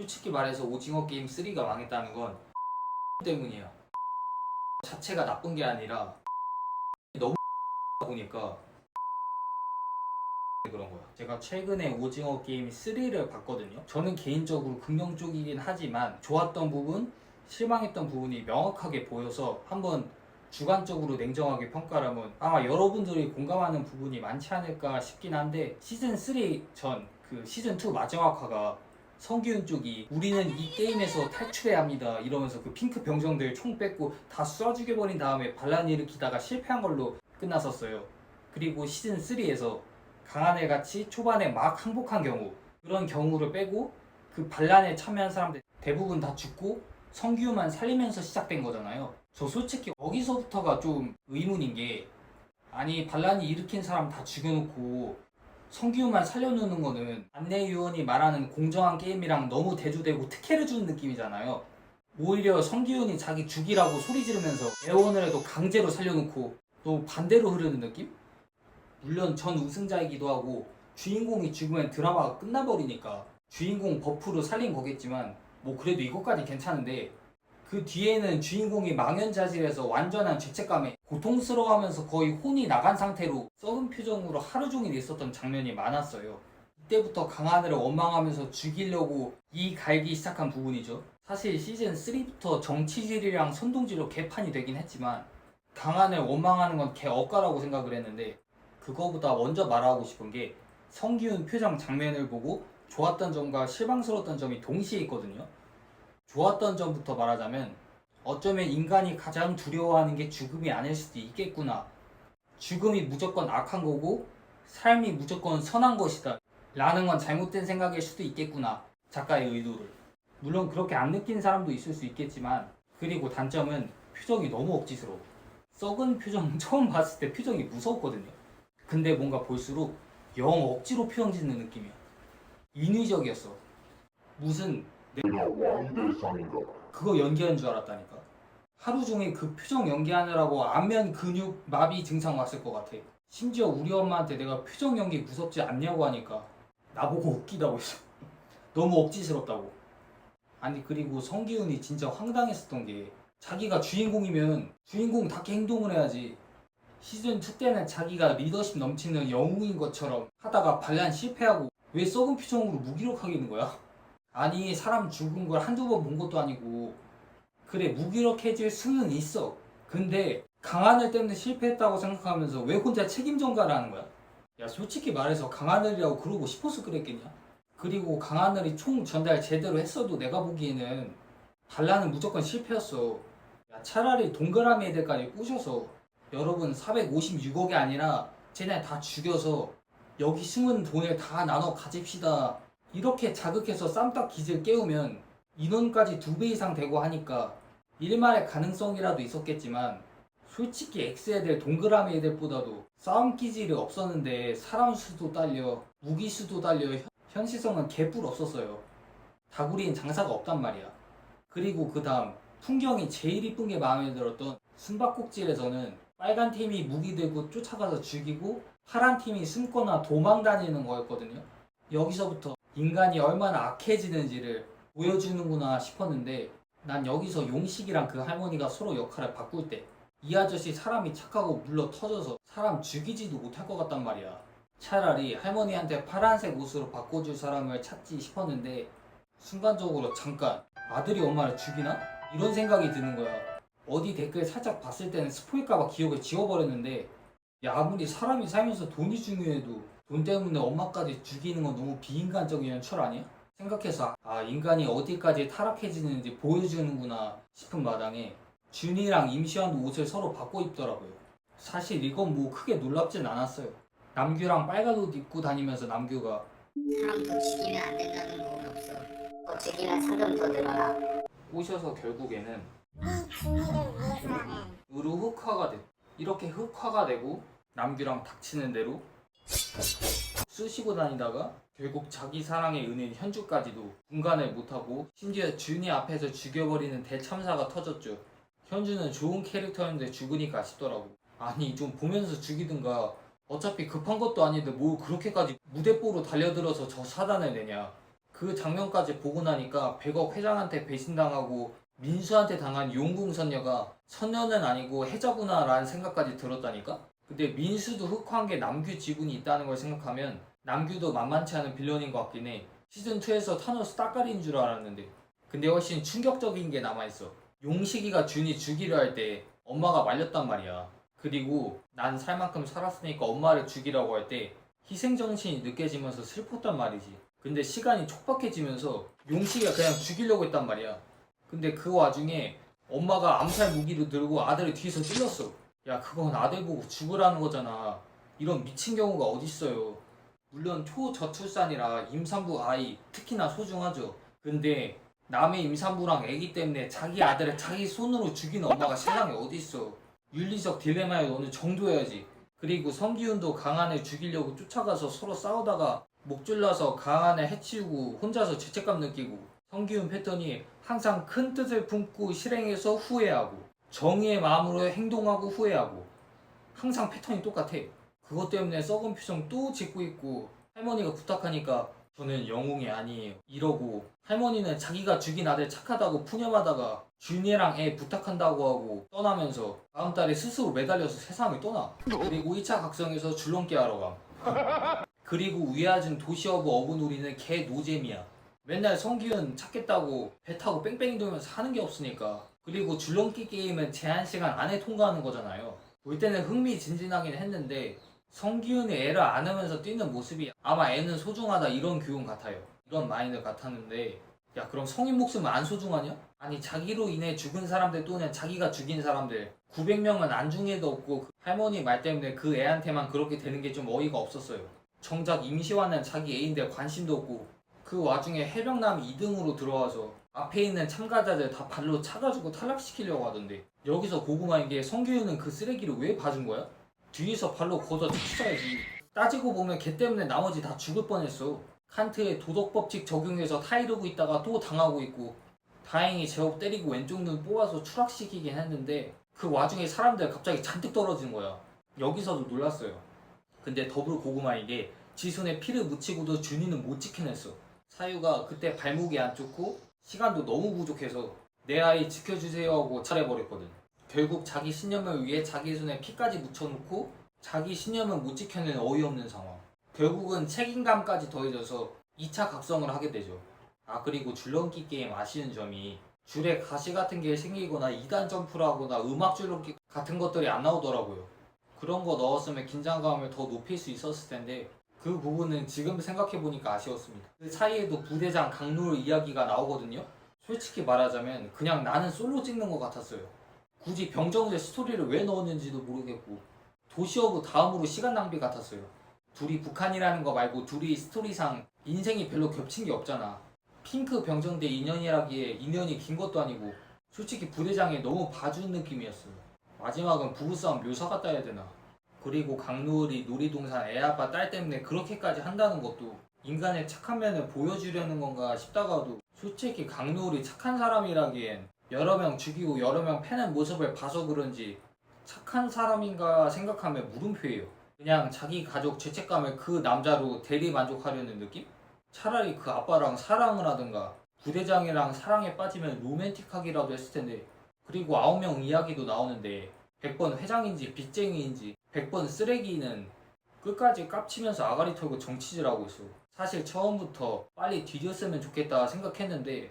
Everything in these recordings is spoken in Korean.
솔직히 말해서 오징어 게임 3가 망했다는 건 때문이야. 자체가 나쁜 게 아니라 너무 보니까 그런 거야. 제가 최근에 오징어 게임 3를 봤거든요. 저는 개인적으로 긍정적이긴 하지만 좋았던 부분, 실망했던 부분이 명확하게 보여서 한번 주관적으로 냉정하게 평가하면 아마 여러분들이 공감하는 부분이 많지 않을까 싶긴 한데, 시즌 3 전 그 시즌 2 마지막 화가 성기훈 쪽이 우리는 이 게임에서 탈출해야 합니다 이러면서 그 핑크 병정들 총 뺏고 다 쏴 죽여버린 다음에 반란 일으키다가 실패한 걸로 끝났었어요. 그리고 시즌 3에서 강한 애 같이 초반에 막 항복한 경우, 그런 경우를 빼고 그 반란에 참여한 사람들 대부분 다 죽고 성규만 살리면서 시작된 거잖아요. 저 솔직히 여기서부터가 좀 의문인 게, 아니 반란이 일으킨 사람 다 죽여놓고 성규만 살려놓는 거는 안내위원이 말하는 공정한 게임이랑 너무 대조되고 특혜를 주는 느낌이잖아요. 오히려 성기훈이 자기 죽이라고 소리 지르면서 애원을 해도 강제로 살려놓고 또 반대로 흐르는 느낌? 물론 전 우승자이기도 하고 주인공이 죽으면 드라마가 끝나버리니까 주인공 버프로 살린 거겠지만 뭐 그래도 이것까지 괜찮은데, 그 뒤에는 주인공이 망연자실해서 완전한 죄책감에 고통스러워하면서 거의 혼이 나간 상태로 썩은 표정으로 하루 종일 있었던 장면이 많았어요. 이때부터 강하늘을 원망하면서 죽이려고 이 갈기 시작한 부분이죠. 사실 시즌 3부터 정치질이랑 선동질로 개판이 되긴 했지만 강하늘 원망하는 건 개 억까라고 생각을 했는데, 그거보다 먼저 말하고 싶은 게 성기훈 표정 장면을 보고 좋았던 점과 실망스러웠던 점이 동시에 있거든요. 좋았던 점부터 말하자면, 어쩌면 인간이 가장 두려워하는 게 죽음이 아닐 수도 있겠구나. 죽음이 무조건 악한 거고 삶이 무조건 선한 것이다 라는 건 잘못된 생각일 수도 있겠구나, 작가의 의도를. 물론 그렇게 안 느낀 사람도 있을 수 있겠지만, 그리고 단점은 표정이 너무 억지스러워. 썩은 표정 처음 봤을 때 표정이 무서웠거든요. 근데 뭔가 볼수록 영 억지로 표정 짓는 느낌이야. 인위적이었어. 무슨 그거 연기한 줄 알았다니까. 하루 종일 그 표정 연기하느라고 안면 근육 마비 증상 왔을 것 같아. 심지어 우리 엄마한테 내가 표정 연기 무섭지 않냐고 하니까 나보고 웃기다고 했어. 너무 억지스럽다고. 아니 그리고 성기훈이 진짜 황당했었던 게, 자기가 주인공이면 주인공답게 행동을 해야지. 시즌2 때는 자기가 리더십 넘치는 영웅인 것처럼 하다가 반란 실패하고 왜 썩은 표정으로 무기력하게 있는 거야? 아니 사람 죽은 걸 한두 번 본 것도 아니고. 그래 무기력해질 수는 있어. 근데 강하늘 때문에 실패했다고 생각하면서 왜 혼자 책임 전가를 하는 거야? 야 솔직히 말해서 강하늘이라고 그러고 싶어서 그랬겠냐? 그리고 강하늘이 총 전달 제대로 했어도 내가 보기에는 반란은 무조건 실패였어. 야 차라리 동그라미 애들까지 부셔서 여러분 456억이 아니라 쟤네 다 죽여서 여기 숨은 돈을 다 나눠 가집시다 이렇게 자극해서 쌈딱 기질 깨우면 인원까지 2배 이상 되고 하니까 일말의 가능성이라도 있었겠지만, 솔직히 X애들 동그라미 애들보다도 싸움 기질이 없었는데 사람 수도 딸려 무기 수도 딸려 현실성은 개뿔 없었어요. 다구리엔 장사가 없단 말이야. 그리고 그 다음 풍경이 제일 이쁜 게 마음에 들었던 숨바꼭질에서는 빨간 팀이 무기 들고 쫓아가서 죽이고 파란 팀이 숨거나 도망 다니는 거였거든요. 여기서부터 인간이 얼마나 악해지는지를 보여주는구나 싶었는데, 난 여기서 용식이랑 그 할머니가 서로 역할을 바꿀 때 이 아저씨 사람이 착하고 물러 터져서 사람 죽이지도 못할 것 같단 말이야. 차라리 할머니한테 파란색 옷으로 바꿔줄 사람을 찾지 싶었는데, 순간적으로 잠깐 아들이 엄마를 죽이나? 이런 생각이 드는 거야. 어디 댓글 살짝 봤을 때는 스포일까봐 기억을 지워버렸는데, 야 아무리 사람이 살면서 돈이 중요해도 돈 때문에 엄마까지 죽이는 건 너무 비인간적인 연출 아니야? 생각해서 아 인간이 어디까지 타락해지는지 보여주는구나 싶은 마당에 준이랑 임시완도 옷을 서로 바꿔 입더라고요. 사실 이건 뭐 크게 놀랍진 않았어요. 남규랑 빨간 옷 입고 다니면서 남규가 사람도 죽이면 안 된다는 법은 없어. 더 죽이면 상금 더 늘어나. 꼬셔서 결국에는 준이를 위해서는 으로 흑화가 돼. 이렇게 흑화가 되고 남규랑 닥치는 대로 쑤시고 다니다가 결국 자기 사랑의 은인 현주까지도 분간을 못하고 심지어 준이 앞에서 죽여버리는 대참사가 터졌죠. 현주는 좋은 캐릭터였는데 죽으니까 아쉽더라고. 아니 좀 보면서 죽이든가. 어차피 급한 것도 아닌데 뭐 그렇게까지 무대뽀로 달려들어서 저 사단을 내냐. 그 장면까지 보고 나니까 100억 회장한테 배신당하고 민수한테 당한 용궁선녀가 선녀는 아니고 해자구나 라는 생각까지 들었다니까? 근데 민수도 흑화한 게 남규 지분이 있다는 걸 생각하면 남규도 만만치 않은 빌런인 것 같긴 해. 시즌2에서 타노스 따까리인 줄 알았는데. 근데 훨씬 충격적인 게 남아있어. 용식이가 준이 죽이려 할 때 엄마가 말렸단 말이야. 그리고 난 살 만큼 살았으니까 엄마를 죽이라고 할 때 희생정신이 느껴지면서 슬펐단 말이지. 근데 시간이 촉박해지면서 용식이가 그냥 죽이려고 했단 말이야. 근데 그 와중에 엄마가 암살 무기를 들고 아들을 뒤에서 찔렀어. 야, 그건 아들 보고 죽으라는 거잖아. 이런 미친 경우가 어딨어요. 물론 초저출산이라 임산부 아이 특히나 소중하죠. 근데 남의 임산부랑 애기 때문에 자기 아들을 자기 손으로 죽이는 엄마가 세상에 어딨어. 윤리적 딜레마에 너는 정도해야지. 그리고 성기훈도 강한을 죽이려고 쫓아가서 서로 싸우다가 목줄라서 강한을 해치우고 혼자서 죄책감 느끼고, 성기훈 패턴이 항상 큰 뜻을 품고 실행해서 후회하고 정의의 마음으로 행동하고 후회하고, 항상 패턴이 똑같아. 그것 때문에 썩은 표정 또 짓고 있고, 할머니가 부탁하니까 저는 영웅이 아니에요 이러고, 할머니는 자기가 죽인 아들 착하다고 푸념하다가 준이랑 애 부탁한다고 하고 떠나면서 다음 달에 스스로 매달려서 세상을 떠나. 그리고 1차 각성에서 줄넘기 하러 가. 그리고 위아진 도시어부 어부놀이는 개 노잼이야. 맨날 성기훈 찾겠다고 배 타고 뺑뺑이 돌면서 하는 게 없으니까. 그리고 줄넘기 게임은 제한 시간 안에 통과하는 거잖아요. 볼 때는 흥미진진하긴 했는데 성기훈이 애를 안으면서 뛰는 모습이 아마 애는 소중하다 이런 교훈 같아요. 이런 마인드 같았는데, 야, 그럼 성인 목숨은 안 소중하냐? 아니, 자기로 인해 죽은 사람들 또는 자기가 죽인 사람들 900명은 안중에도 없고, 그 할머니 말 때문에 그 애한테만 그렇게 되는 게 좀 어이가 없었어요. 정작 임시완은 자기 애인데 관심도 없고, 그 와중에 해병남이 2등으로 들어와서 앞에 있는 참가자들 다 발로 차가지고 탈락시키려고 하던데, 여기서 고구마인 게 성규현은 그 쓰레기를 왜 봐준 거야? 뒤에서 발로 걷어 쳤어야지. 따지고 보면 걔 때문에 나머지 다 죽을 뻔했어. 칸트의 도덕법칙 적용해서 타이르고 있다가 또 당하고 있고, 다행히 제법 때리고 왼쪽 눈 뽑아서 추락시키긴 했는데 그 와중에 사람들 갑자기 잔뜩 떨어지는 거야. 여기서도 놀랐어요. 근데 더블 고구마에게 지순에 피를 묻히고도 준이는 못 지켜냈어. 사유가 그때 발목이 안 좋고 시간도 너무 부족해서 내 아이 지켜주세요 하고 차려버렸거든. 결국 자기 신념을 위해 자기 손에 피까지 묻혀놓고 자기 신념은 못 지켜낸 어이없는 상황. 결국은 책임감까지 더해져서 2차 각성을 하게 되죠. 아, 그리고 줄넘기 게임 아쉬운 점이 줄에 가시 같은 게 생기거나 2단 점프를 하거나 음악 줄넘기 같은 것들이 안 나오더라고요. 그런 거 넣었으면 긴장감을 더 높일 수 있었을 텐데 그 부분은 지금 생각해보니까 아쉬웠습니다. 그 사이에도 부대장 강룰 이야기가 나오거든요. 솔직히 말하자면 그냥 나는 솔로 찍는 것 같았어요. 굳이 병정제 스토리를 왜 넣었는지도 모르겠고, 도시어부 다음으로 시간 낭비 같았어요. 둘이 북한이라는 거 말고 둘이 스토리상 인생이 별로 겹친 게 없잖아. 핑크 병정대 인연이라기에 인연이 긴 것도 아니고 솔직히 부대장이 너무 봐준 느낌이었어요. 마지막은 부부싸움 묘사 같다 해야 되나. 그리고 강누울이 놀이동산 애아빠 딸 때문에 그렇게까지 한다는 것도 인간의 착한 면을 보여주려는 건가 싶다가도, 솔직히 강누울이 착한 사람이라기엔 여러 명 죽이고 여러 명 패는 모습을 봐서 그런지 착한 사람인가 생각하면 물음표예요. 그냥 자기 가족 죄책감을 그 남자로 대리 만족하려는 느낌? 차라리 그 아빠랑 사랑을 하든가 부대장이랑 사랑에 빠지면 로맨틱하기라도 했을 텐데. 그리고 9명 이야기도 나오는데 100번 회장인지 빚쟁이인지 100번 쓰레기는 끝까지 깝치면서 아가리 털고 정치질하고 있어. 사실 처음부터 빨리 뒤졌으면 좋겠다 생각했는데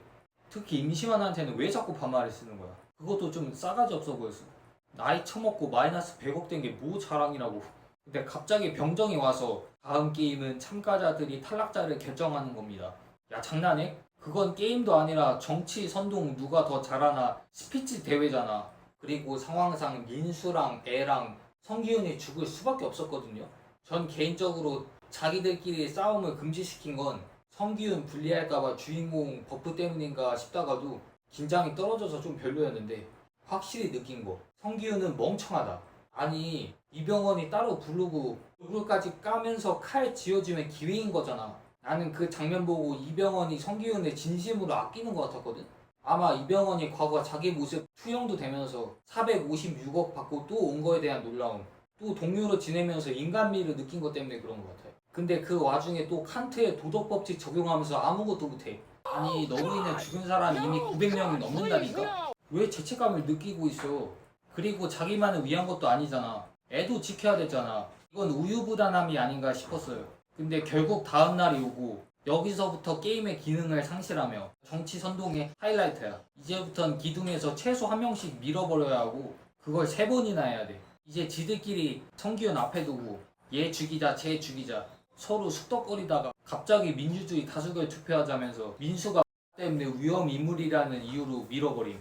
특히 임시완한테는 왜 자꾸 반말을 쓰는 거야. 그것도 좀 싸가지 없어 보였어. 나이 처먹고 마이너스 100억 된 게 뭐 자랑이라고. 근데 갑자기 병정이 와서 다음 게임은 참가자들이 탈락자를 결정하는 겁니다. 야, 장난해? 그건 게임도 아니라 정치 선동 누가 더 잘하나 스피치 대회잖아. 그리고 상황상 민수랑 애랑 성기훈이 죽을 수밖에 없었거든요. 전 개인적으로 자기들끼리 싸움을 금지시킨 건 성기훈 불리할까봐 주인공 버프 때문인가 싶다가도 긴장이 떨어져서 좀 별로였는데, 확실히 느낀 거, 성기훈은 멍청하다. 아니, 이병헌이 따로 부르고 얼굴까지 까면서 칼 쥐어주면 기회인 거잖아. 나는 그 장면 보고 이병헌이 성기훈을 진심으로 아끼는 것 같았거든. 아마 이병헌이 과거 자기 모습 투영도 되면서 456억 받고 또 온 거에 대한 놀라움, 또 동료로 지내면서 인간미를 느낀 것 때문에 그런 것 같아요. 근데 그 와중에 또 칸트의 도덕법칙 적용하면서 아무것도 못해. 아니 너무이는 죽은 사람이 이미 900명이 넘는다니까? 왜 죄책감을 느끼고 있어? 그리고 자기만을 위한 것도 아니잖아. 애도 지켜야 되잖아. 이건 우유부단함이 아닌가 싶었어요. 근데 결국 다음날이 오고 여기서부터 게임의 기능을 상실하며 정치 선동의 하이라이트야. 이제부턴 기둥에서 최소 한 명씩 밀어버려야 하고 그걸 3번이나 해야 돼. 이제 지들끼리 성기훈 앞에 두고 얘 죽이자 쟤 죽이자 서로 숙덕거리다가 갑자기 민주주의 다수결 투표하자면서 민수가 때문에 위험 인물이라는 이유로 밀어버림.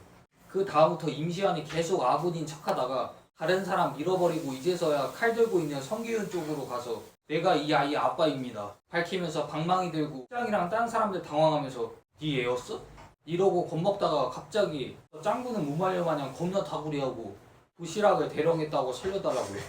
그 다음부터 임시완이 계속 아군인 척하다가 다른 사람 밀어버리고 이제서야 칼 들고 있는 성기훈 쪽으로 가서 내가 이 아이 아빠입니다 밝히면서 방망이 들고 짱이랑 딴 사람들 당황하면서 네 애였어? 이러고 겁먹다가 갑자기 짱구는 무말려 마냥 겁나 다구리하고 도시락을 대령했다고 살려달라고 해.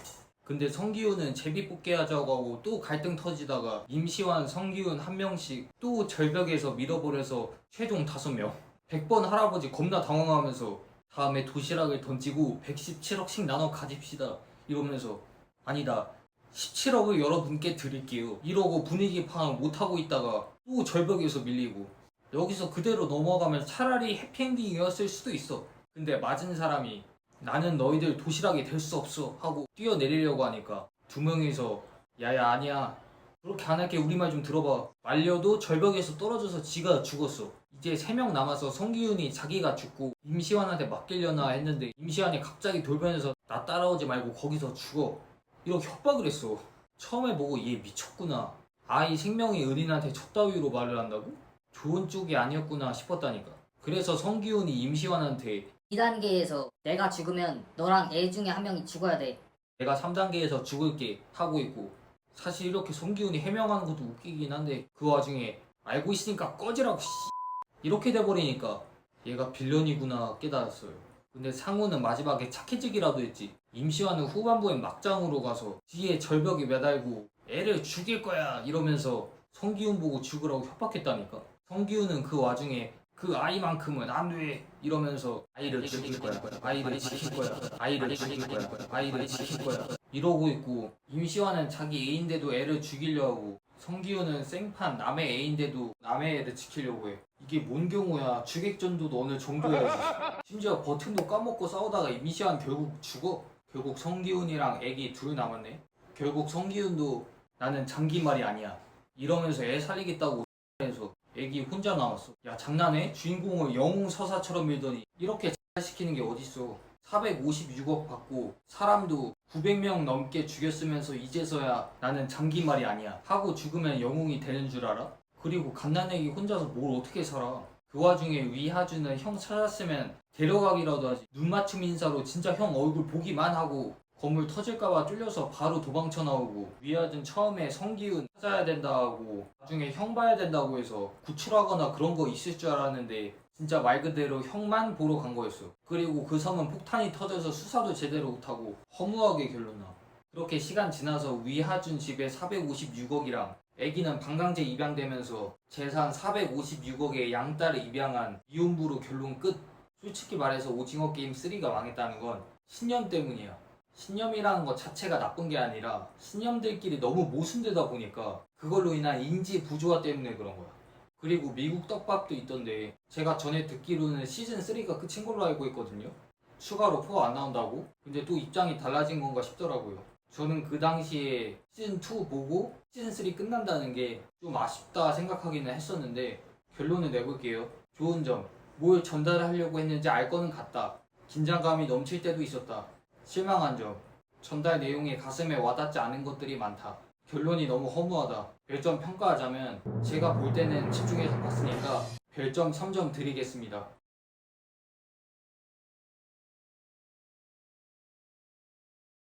근데 성기훈은 제비 뽑게 하자고 하고 또 갈등 터지다가 임시완, 성기훈 한 명씩 또 절벽에서 밀어버려서 최종 5명. 100번 할아버지 겁나 당황하면서 다음에 도시락을 던지고 117억씩 나눠 가집시다 이러면서 아니다 17억을 여러분께 드릴게요 이러고 분위기 파악을 못하고 있다가 또 절벽에서 밀리고 여기서 그대로 넘어가면 차라리 해피엔딩이었을 수도 있어. 근데 맞은 사람이 나는 너희들 도시락이 될 수 없어 하고 뛰어내리려고 하니까 2명이서 야야 아니야 그렇게 안 할게 우리 말 좀 들어봐. 말려도 절벽에서 떨어져서 지가 죽었어. 이제 3명 남아서 성기훈이 자기가 죽고 임시완한테 맡기려나 했는데 임시완이 갑자기 돌변해서 나 따라오지 말고 거기서 죽어 이렇게 협박을 했어. 처음에 보고 얘 미쳤구나. 아이 생명이 은인한테 쳤다위로 말을 한다고? 좋은 쪽이 아니었구나 싶었다니까. 그래서 성기훈이 임시완한테 2단계에서 내가 죽으면 너랑 애 중에 한 명이 죽어야 돼. 내가 3단계에서 죽을게 하고 있고 사실 이렇게 성기훈이 해명하는 것도 웃기긴 한데 그 와중에 알고 있으니까 꺼지라고 이렇게 돼버리니까 얘가 빌런이구나 깨달았어요. 근데 상우는 마지막에 착해지기라도 했지. 임시완은 후반부엔 막장으로 가서 뒤에 절벽에 매달고 애를 죽일 거야 이러면서 성기훈 보고 죽으라고 협박했다니까. 성기훈은 그 와중에 그 아이만큼은 안 돼 이러면서 아이를 죽일 거야 아이를 지킬 거야 아이를 죽일 거야 아이를 지킬 거야 이러고 있고 임시완은 자기 애인데도 애를 죽이려 하고 성기훈은 생판 남의 애인데도 남의 애를 지키려고 해. 이게 뭔 경우야. 주객전도도 어느 정도야지. 심지어 버튼도 까먹고 싸우다가 임시완 결국 죽어. 결국 성기훈이랑 애기 둘 남았네. 결국 성기훈도 나는 장기말이 아니야 이러면서 애 살리겠다고 해서 애기 혼자 남았어. 야 장난해? 주인공을 영웅서사처럼 밀더니 이렇게 시키는 게 어딨어. 456억 받고 사람도 900명 넘게 죽였으면서 이제서야 나는 장기말이 아니야 하고 죽으면 영웅이 되는 줄 알아? 그리고 갓난애기 혼자서 뭘 어떻게 살아. 그 와중에 위하주는 형 찾았으면 데려가기라도 하지. 눈맞춤 인사로 진짜 형 얼굴 보기만 하고 건물 터질까봐 뚫려서 바로 도망쳐 나오고 위하준 처음에 성기훈 찾아야 된다 하고 나중에 형 봐야 된다고 해서 구출하거나 그런 거 있을 줄 알았는데 진짜 말 그대로 형만 보러 간 거였어. 그리고 그 섬은 폭탄이 터져서 수사도 제대로 못하고 허무하게 결론나. 그렇게 시간 지나서 위하준 집에 456억이랑 애기는 방광제 입양되면서 재산 456억에 양딸을 입양한 이혼부로 결론 끝. 솔직히 말해서 오징어 게임 3가 망했다는 건 신념 때문이야. 신념이라는 것 자체가 나쁜 게 아니라 신념들끼리 너무 모순되다 보니까 그걸로 인한 인지 부조화 때문에 그런 거야. 그리고 미국 떡밥도 있던데 제가 전에 듣기로는 시즌 3가 끝인 걸로 알고 있거든요. 추가로 4 안 나온다고? 근데 또 입장이 달라진 건가 싶더라고요. 저는 그 당시에 시즌 2 보고 시즌 3 끝난다는 게 좀 아쉽다 생각하기는 했었는데 결론을 내볼게요. 좋은 점, 뭘 전달하려고 했는지 알 거는 같다. 긴장감이 넘칠 때도 있었다. 실망한 점, 전달 내용이 가슴에 와닿지 않은 것들이 많다. 결론이 너무 허무하다. 별점 평가하자면 제가 볼 때는 집중해서 봤으니까 별점 3점 드리겠습니다.